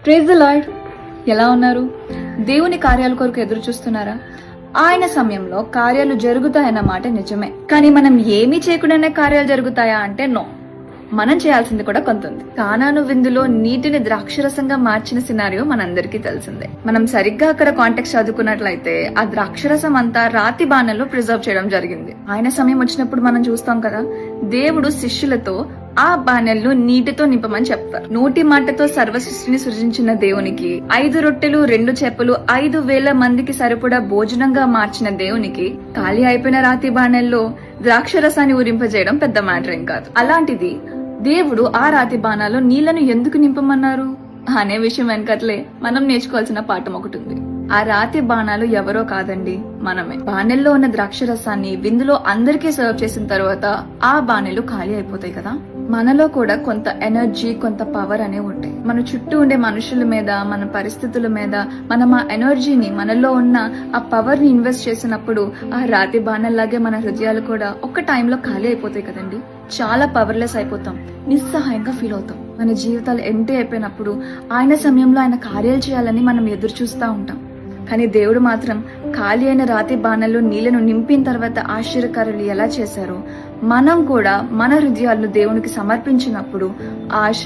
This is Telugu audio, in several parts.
Praise the lord. ఎలా ఉన్నారు? దేవుని కార్యాల కొరకు ఎదురు చూస్తున్నారా? ఆయన సమయంలో కార్యాలు జరుగుతాయన్న మాట నిజమే, కానీ మనం ఏమీ చేయకుండానే కార్యాలు జరుగుతాయా అంటే నో. మనం చేయాల్సింది కూడా కొంత ఉంది. కానాను విందులో నీటిని ద్రాక్షరసంగా మార్చిన సినారియో మనందరికీ తెలిసిందే. మనం సరిగ్గా అక్కడ కాంటెక్స్ట్ చదువుకున్నట్లయితే ఆ ద్రాక్షరసం అంతా రాతి బాణల్లో ప్రిజర్వ్ చేయడం జరిగింది. ఆయన సమయం వచ్చినప్పుడు మనం చూస్తాం కదా, దేవుడు శిష్యులతో ఆ బాణెలను నీటితో నింపమని చెప్తారు. నోటి మాటతో సర్వ సృష్టిని సృజించిన దేవునికి 5 రొట్టెలు 2 చేపలు 5,000 మందికి సరిపడా భోజనంగా మార్చిన దేవునికి ఖాళీ అయిపోయిన రాతి బాణెల్లో ద్రాక్షరసాన్ని ఊరింపజేయడం పెద్ద మ్యాటర్ ఏం కాదు. అలాంటిది దేవుడు ఆ రాతి బాణాల్లో నీళ్లను ఎందుకు నింపమన్నారు అనే విషయం వెనకట్లే మనం నేర్చుకోవాల్సిన పాఠం ఒకటి ఉంది. ఆ రాతి బాణాలు ఎవరో కాదండి, మనమే. బాణెల్లో ఉన్న ద్రాక్షరసాన్ని విందులో అందరికీ సర్వ్ చేసిన తర్వాత ఆ బాణెలు ఖాళీ అయిపోతాయి కదా. మనలో కూడా కొంత ఎనర్జీ, కొంత పవర్ అనేవి ఉంటాయి. మన చుట్టూ ఉండే మనుషుల మీద, మన పరిస్థితుల మీద మనం ఆ ఎనర్జీని, మనలో ఉన్న ఆ పవర్ ని ఇన్వెస్ట్ చేసినప్పుడు ఆ రాతి బాణల్లాగే మన హృదయాలు కూడా ఒక్క టైంలో ఖాళీ అయిపోతాయి కదండి. చాలా పవర్లెస్ అయిపోతాం, నిస్సహాయంగా ఫీల్ అవుతాం. మన జీవితాలు ఎంటీ అయిపోయినప్పుడు ఆయన సమయంలో ఆయన కార్యాలు చేయాలని మనం ఎదురు చూస్తూ ఉంటాం. కానీ దేవుడు మాత్రం ఖాళీ అయిన రాతి బాణల్లో నీళ్లను నింపిన తర్వాత ఆశ్చర్యకార్యాలు ఎలా చేశారో మనం కూడా మన హృదయాలను దేవునికి సమర్పించినప్పుడు ఆశ,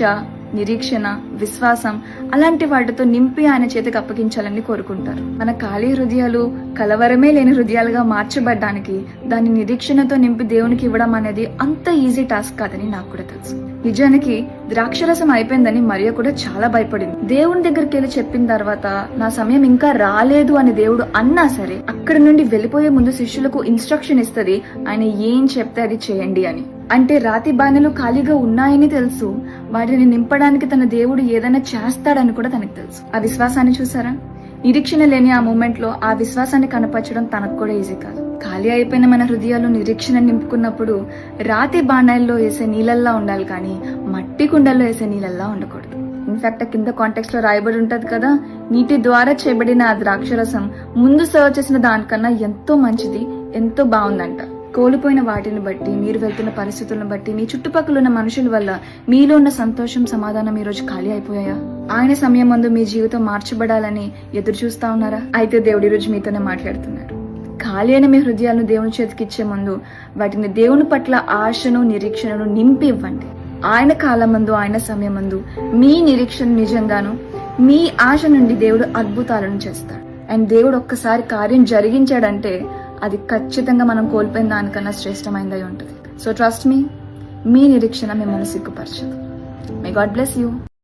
నిరీక్షణ, విశ్వాసం అలాంటి వాటితో నింపి ఆయన చేతికి అప్పగించాలని కోరుకుంటారు. మన ఖాళీ హృదయాలు కలవరమే లేని హృదయాలుగా మార్చబడ్డానికి దాన్ని నిరీక్షణతో నింపి దేవునికి ఇవ్వడం అనేది అంత ఈజీ టాస్క్ కాదని నాకు కూడా తెలుసు. నిజానికి ద్రాక్షరసం అయిపోయిందని మరియ కూడా చాలా భయపడింది. దేవుని దగ్గరికి వెళ్ళి చెప్పిన తర్వాత నా సమయం ఇంకా రాలేదు అని దేవుడు అన్నా సరే అక్కడి నుండి వెళ్ళిపోయే ముందు శిష్యులకు ఇన్స్ట్రక్షన్ ఇస్తుంది, ఆయన ఏం చెప్తే అది చేయండి అని. అంటే రాతి బాణెలు ఖాళీగా ఉన్నాయని తెలుసు, వాటిని నింపడానికి తన దేవుడు ఏదైనా చేస్తాడని కూడా తనకు తెలుసు. ఆ విశ్వాసాన్ని చూసారా? నిరీక్షణ లేని ఆ మూమెంట్ లో ఆ విశ్వాసాన్ని కనపరచడం తనకు కూడా ఈజీ కాదు. ఖాళీ అయిపోయిన మన హృదయాలు నిరీక్షణ నింపుకున్నప్పుడు రాతి బాణాల్లో వేసే నీళ్ళల్లా ఉండాలి, కానీ మట్టి కుండల్లో వేసే నీళ్ళల్లా ఉండకూడదు. ఇన్ఫాక్ట్ కింద కాంటెక్స్ట్ లో రాయబడి ఉంటది కదా, నీటి ద్వారా చేయబడిన ఆ ద్రాక్షరసం ముందు సర్వ్ చేసిన దానికన్నా ఎంతో మంచిది, ఎంతో బాగుందంట. కోల్పోయిన వాటిని బట్టి, మీరు వెళ్తున్న పరిస్థితులను బట్టి, మీ చుట్టుపక్కల ఉన్న మనుషుల వల్ల మీలో ఉన్న సంతోషం, సమాధానం ఈ రోజు ఖాళీ అయిపోయాయా? ఆయన సమయం ముందు మీ జీవితం మార్చబడాలని ఎదురు చూస్తా ఉన్నారా? అయితే దేవుడి రోజు మీతోనే మాట్లాడుతున్నాడు. ఖాళీ అయిన మీ హృదయాలను దేవుని చేతికి ఇచ్చే ముందు వాటిని దేవుని పట్ల ఆశను, నిరీక్షణను నింపి ఇవ్వండి. ఆయన కాలం ముందు, ఆయన సమయం ముందు మీ నిరీక్షణ నిజంగాను, మీ ఆశ నుండి దేవుడు అద్భుతాలను చేస్తాడు. అండ్ దేవుడు ఒక్కసారి కార్యం జరిగించాడంటే అది ఖచ్చితంగా మనం కోల్పోయిన దానికన్నా శ్రేష్టమైనదై ఉంటుంది. సో ట్రస్ట్ మీ నిరీక్షణ మిమ్మల్ని సిగ్గుపరచదు. May God bless you.